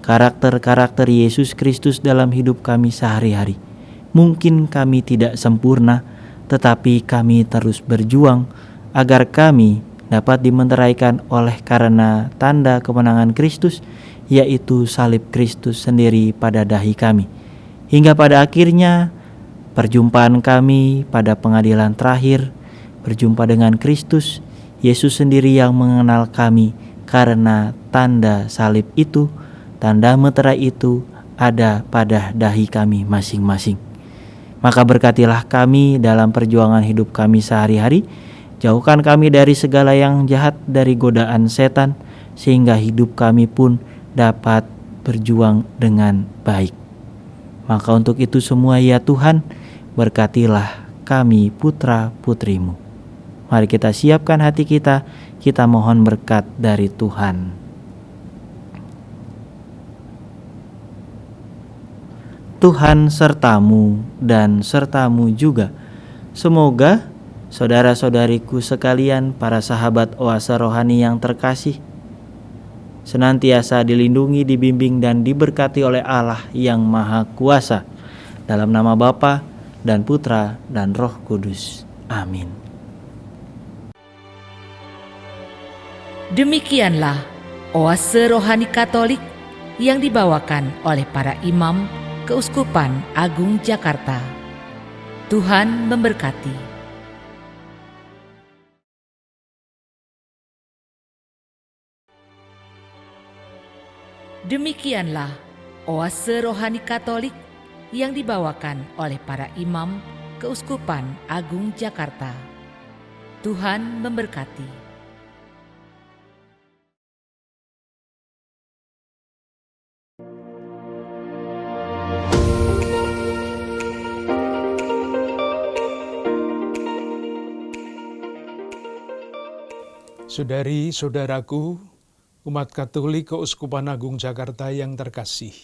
karakter-karakter Yesus Kristus dalam hidup kami sehari-hari. Mungkin kami tidak sempurna, tetapi kami terus berjuang agar kami dapat dimeteraikan oleh karena tanda kemenangan Kristus, yaitu salib Kristus sendiri pada dahi kami. Hingga pada akhirnya perjumpaan kami pada pengadilan terakhir, berjumpa dengan Kristus, Yesus sendiri yang mengenal kami karena tanda salib itu, tanda meterai itu ada pada dahi kami masing-masing. Maka berkatilah kami dalam perjuangan hidup kami sehari-hari. Jauhkan kami dari segala yang jahat, dari godaan setan, sehingga hidup kami pun dapat berjuang dengan baik. Maka untuk itu semua ya Tuhan, berkatilah kami putra-putrimu. Mari kita siapkan hati kita, kita mohon berkat dari Tuhan. Tuhan sertamu dan sertamu juga. Semoga saudara-saudariku sekalian, para sahabat oasa rohani yang terkasih, senantiasa dilindungi, dibimbing, dan diberkati oleh Allah yang Maha Kuasa. Dalam nama Bapa dan Putra dan Roh Kudus. Amin. Demikianlah oase rohani Katolik yang dibawakan oleh para imam Keuskupan Agung Jakarta. Tuhan memberkati. Demikianlah oase rohani Katolik yang dibawakan oleh para imam Keuskupan Agung Jakarta. Tuhan memberkati. Saudari-saudaraku, umat Katolik Keuskupan Agung Jakarta yang terkasih,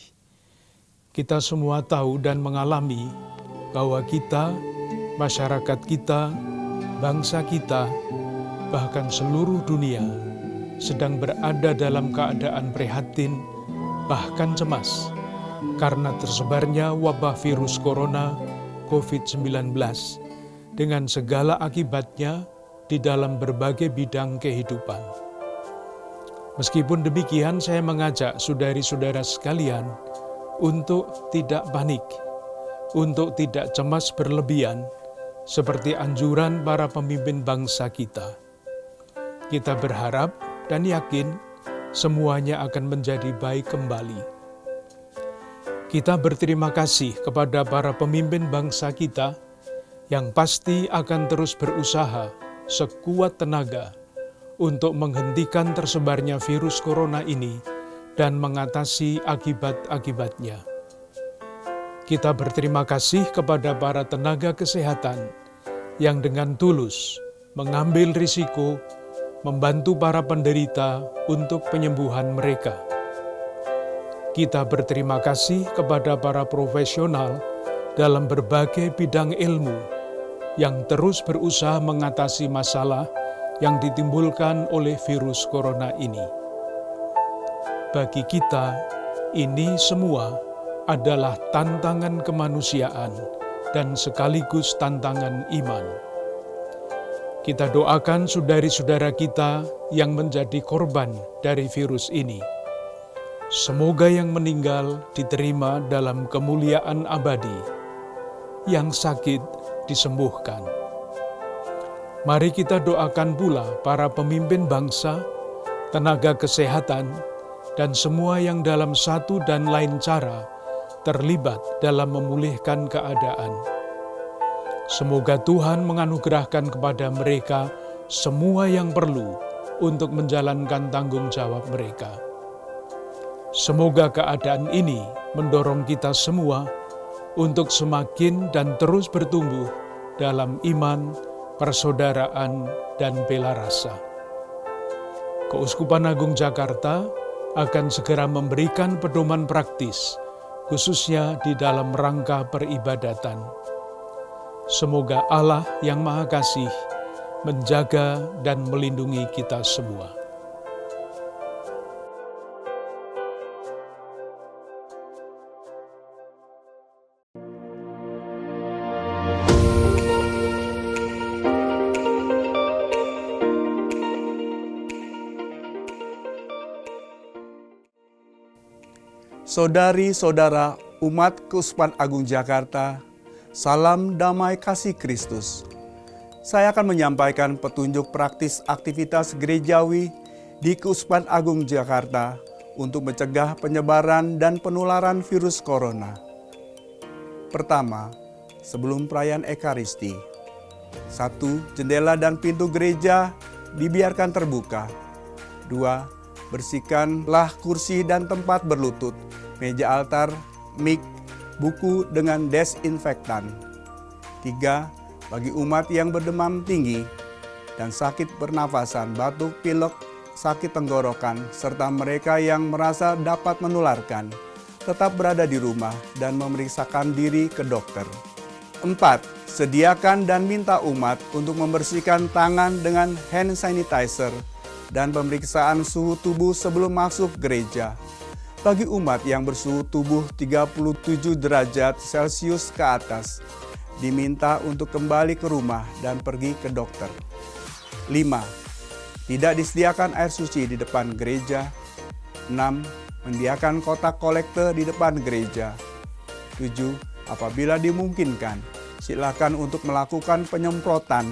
kita semua tahu dan mengalami bahwa kita, masyarakat kita, bangsa kita, bahkan seluruh dunia sedang berada dalam keadaan prihatin, bahkan cemas, karena tersebarnya wabah virus corona COVID-19 dengan segala akibatnya di dalam berbagai bidang kehidupan. Meskipun demikian, saya mengajak saudari-saudara sekalian untuk tidak panik, untuk tidak cemas berlebihan, seperti anjuran para pemimpin bangsa kita. Kita berharap dan yakin semuanya akan menjadi baik kembali. Kita berterima kasih kepada para pemimpin bangsa kita yang pasti akan terus berusaha sekuat tenaga untuk menghentikan tersebarnya virus corona ini dan mengatasi akibat-akibatnya. Kita berterima kasih kepada para tenaga kesehatan yang dengan tulus mengambil risiko membantu para penderita untuk penyembuhan mereka. Kita berterima kasih kepada para profesional dalam berbagai bidang ilmu yang terus berusaha mengatasi masalah yang ditimbulkan oleh virus corona ini. Bagi kita, ini semua adalah tantangan kemanusiaan dan sekaligus tantangan iman. Kita doakan saudari-saudara kita yang menjadi korban dari virus ini. Semoga yang meninggal diterima dalam kemuliaan abadi, yang sakit disembuhkan. Mari kita doakan pula para pemimpin bangsa, tenaga kesehatan, dan semua yang dalam satu dan lain cara terlibat dalam memulihkan keadaan. Semoga Tuhan menganugerahkan kepada mereka semua yang perlu untuk menjalankan tanggung jawab mereka. Semoga keadaan ini mendorong kita semua untuk semakin dan terus bertumbuh dalam iman, persaudaraan, dan bela rasa. Keuskupan Agung Jakarta akan segera memberikan pedoman praktis, khususnya di dalam rangka peribadatan. Semoga Allah yang Maha Kasih menjaga dan melindungi kita semua. Saudari-saudara umat Keuskupan Agung Jakarta, salam damai kasih Kristus. Saya akan menyampaikan petunjuk praktis aktivitas gerejawi di Keuskupan Agung Jakarta untuk mencegah penyebaran dan penularan virus corona. Pertama, sebelum perayaan Ekaristi. 1. Jendela dan pintu gereja dibiarkan terbuka. 2. Bersihkanlah kursi dan tempat berlutut, meja altar, mik, buku dengan desinfektan. 3. Bagi umat yang berdemam tinggi dan sakit pernafasan, batuk, pilek, sakit tenggorokan, serta mereka yang merasa dapat menularkan, tetap berada di rumah dan memeriksakan diri ke dokter. 4. Sediakan dan minta umat untuk membersihkan tangan dengan hand sanitizer dan pemeriksaan suhu tubuh sebelum masuk gereja. Bagi umat yang bersuhu tubuh 37 derajat Celcius ke atas, diminta untuk kembali ke rumah dan pergi ke dokter. 5. Tidak disediakan air suci di depan gereja. 6. Menyediakan kotak kolekte di depan gereja. 7. Apabila dimungkinkan, silakan untuk melakukan penyemprotan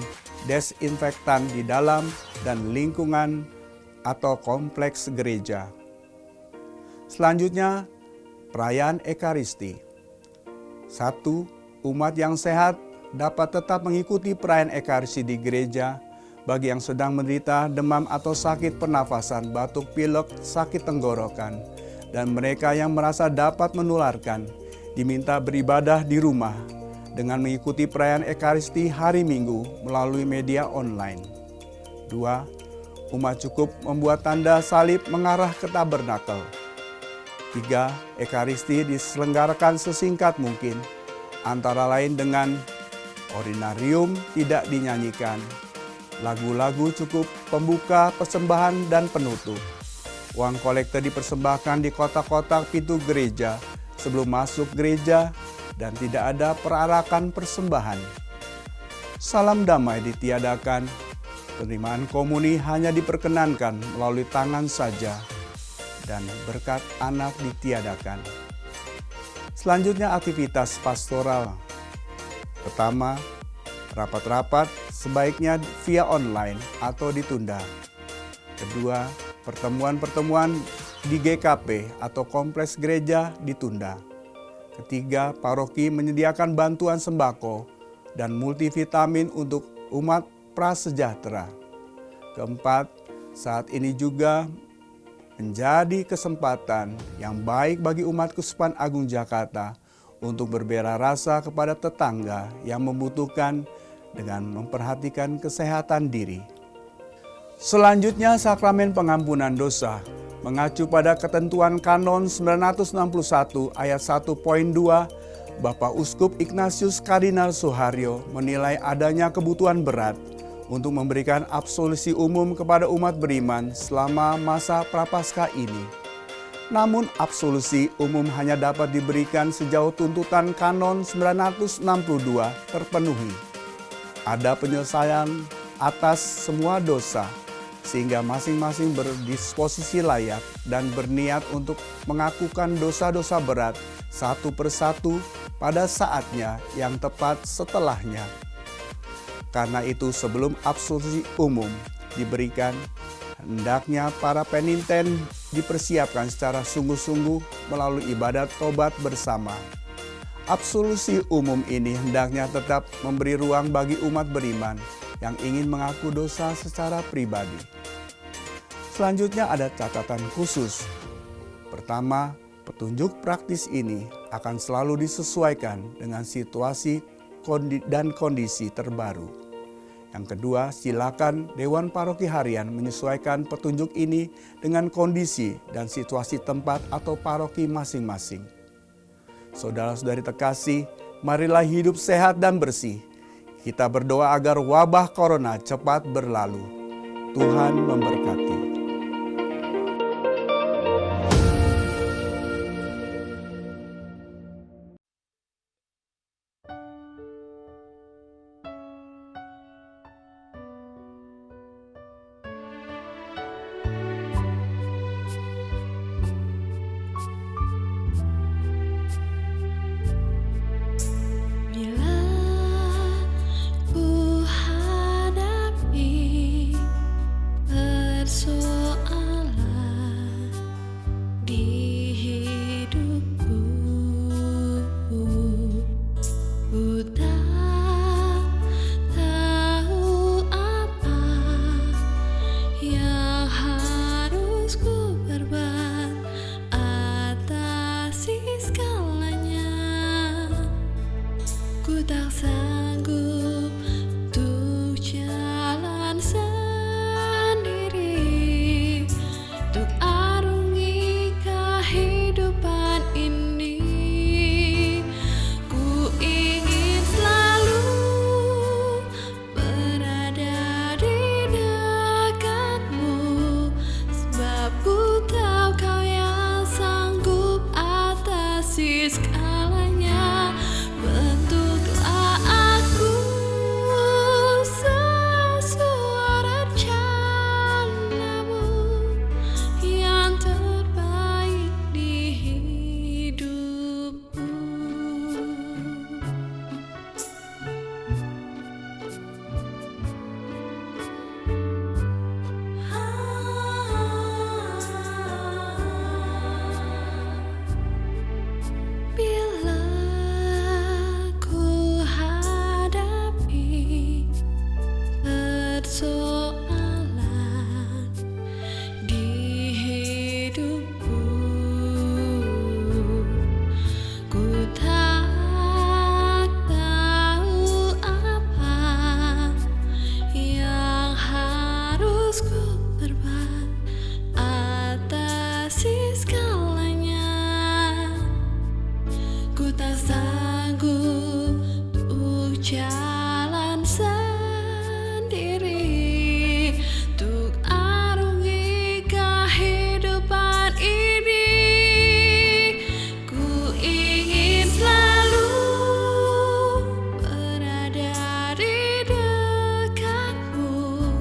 desinfektan di dalam dan lingkungan atau kompleks gereja. Selanjutnya, perayaan Ekaristi. 1. Umat yang sehat dapat tetap mengikuti perayaan Ekaristi di gereja. Bagi yang sedang menderita demam atau sakit pernafasan, batuk pilek, sakit tenggorokan, dan mereka yang merasa dapat menularkan, diminta beribadah di rumah dengan mengikuti perayaan Ekaristi hari Minggu melalui media online. 2. umat cukup membuat tanda salib mengarah ke tabernakel. 3. Ekaristi diselenggarakan sesingkat mungkin, antara lain dengan Ordinarium tidak dinyanyikan, lagu-lagu cukup pembuka, persembahan, dan penutup. Uang kolekte dipersembahkan di kotak-kotak pintu gereja sebelum masuk gereja dan tidak ada perarakan persembahan. Salam damai ditiadakan, penerimaan komuni hanya diperkenankan melalui tangan saja, dan berkat anak ditiadakan. Selanjutnya aktivitas pastoral. Pertama, rapat-rapat sebaiknya via online atau ditunda. Kedua, pertemuan-pertemuan di GKP atau kompleks gereja ditunda. Ketiga, paroki menyediakan bantuan sembako dan multivitamin untuk umat prasejahtera. Keempat, saat ini juga menjadi kesempatan yang baik bagi umat Keuskupan Agung Jakarta untuk berbela rasa kepada tetangga yang membutuhkan dengan memperhatikan kesehatan diri. Selanjutnya, sakramen pengampunan dosa. Mengacu pada ketentuan Kanon 961 ayat 1.2, Bapak Uskup Ignatius Kardinal Suharyo menilai adanya kebutuhan berat untuk memberikan absolusi umum kepada umat beriman selama masa Prapaskah ini. Namun absolusi umum hanya dapat diberikan sejauh tuntutan Kanon 962 terpenuhi. Ada penyelesaian atas semua dosa, sehingga masing-masing berdisposisi layak dan berniat untuk mengakukan dosa-dosa berat satu persatu pada saatnya yang tepat setelahnya. Karena itu sebelum absolusi umum diberikan, hendaknya para peniten dipersiapkan secara sungguh-sungguh melalui ibadat tobat bersama. Absolusi umum ini hendaknya tetap memberi ruang bagi umat beriman yang ingin mengaku dosa secara pribadi. Selanjutnya ada catatan khusus. Pertama, petunjuk praktis ini akan selalu disesuaikan dengan situasi dan kondisi terbaru. Yang kedua, silakan Dewan Paroki Harian menyesuaikan petunjuk ini dengan kondisi dan situasi tempat atau paroki masing-masing. Saudara-saudari terkasih, marilah hidup sehat dan bersih. Kita berdoa agar wabah corona cepat berlalu. Tuhan memberkati. Bila ku hadapi persoalan jalan sendiri untuk arungi kehidupan ini. Ku ingin selalu berada di dekatmu,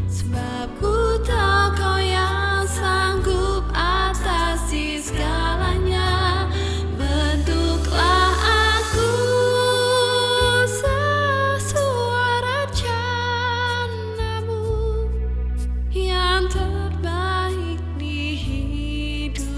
sebab ku tahu kau yang sanggup atasi segalanya. Bentuklah aku sesuai rencanamu yang terbaik di hidupku.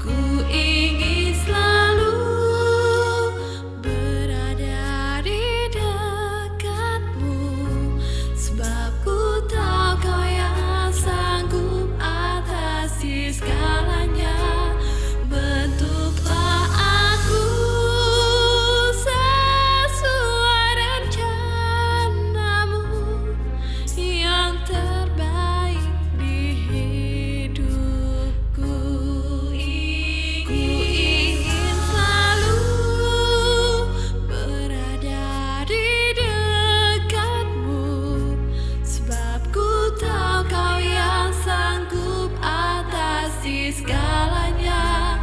Ku ingin selalu berada di dekatmu, sebab ku tahu kau yang sanggup atasi segalanya. Bentuklah aku sesuai rencanamu yang terbaik di hidupku. Ku ingin selalu berada di dekatmu, sebab ku tahu kau yang sanggup atasi segalanya.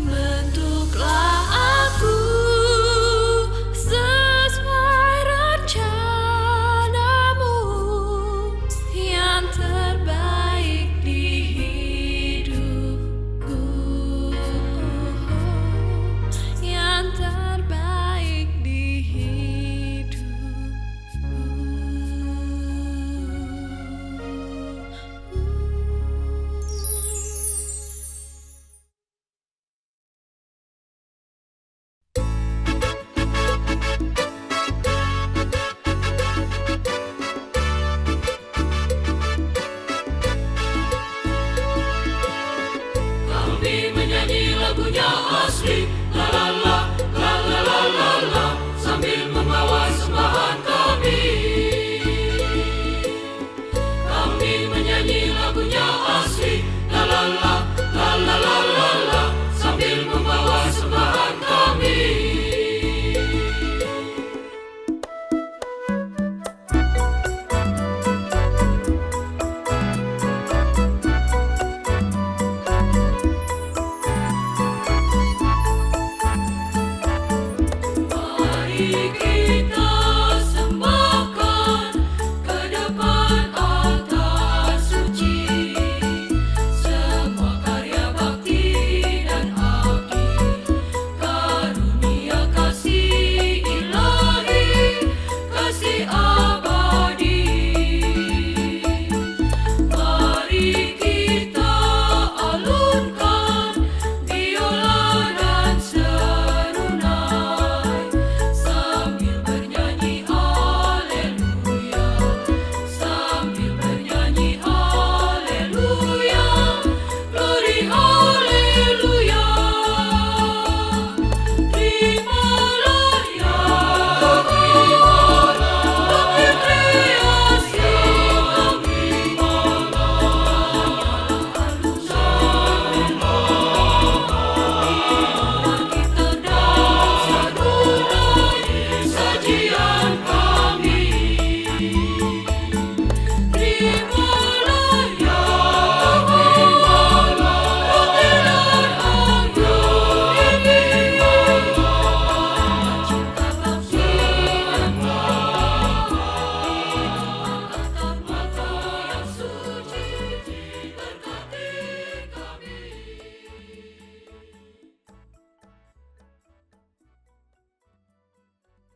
Bentuklah aku sesuai rencanamu yang terbaik di hidupku, yang terbaik di Kami menyanyi lagunya asli, la la la, la la la la la, sambil membawa sembahan kami. Kami menyanyi lagunya asli, la la la, la la la la la, sambil membawa sembahan kami. Mari kita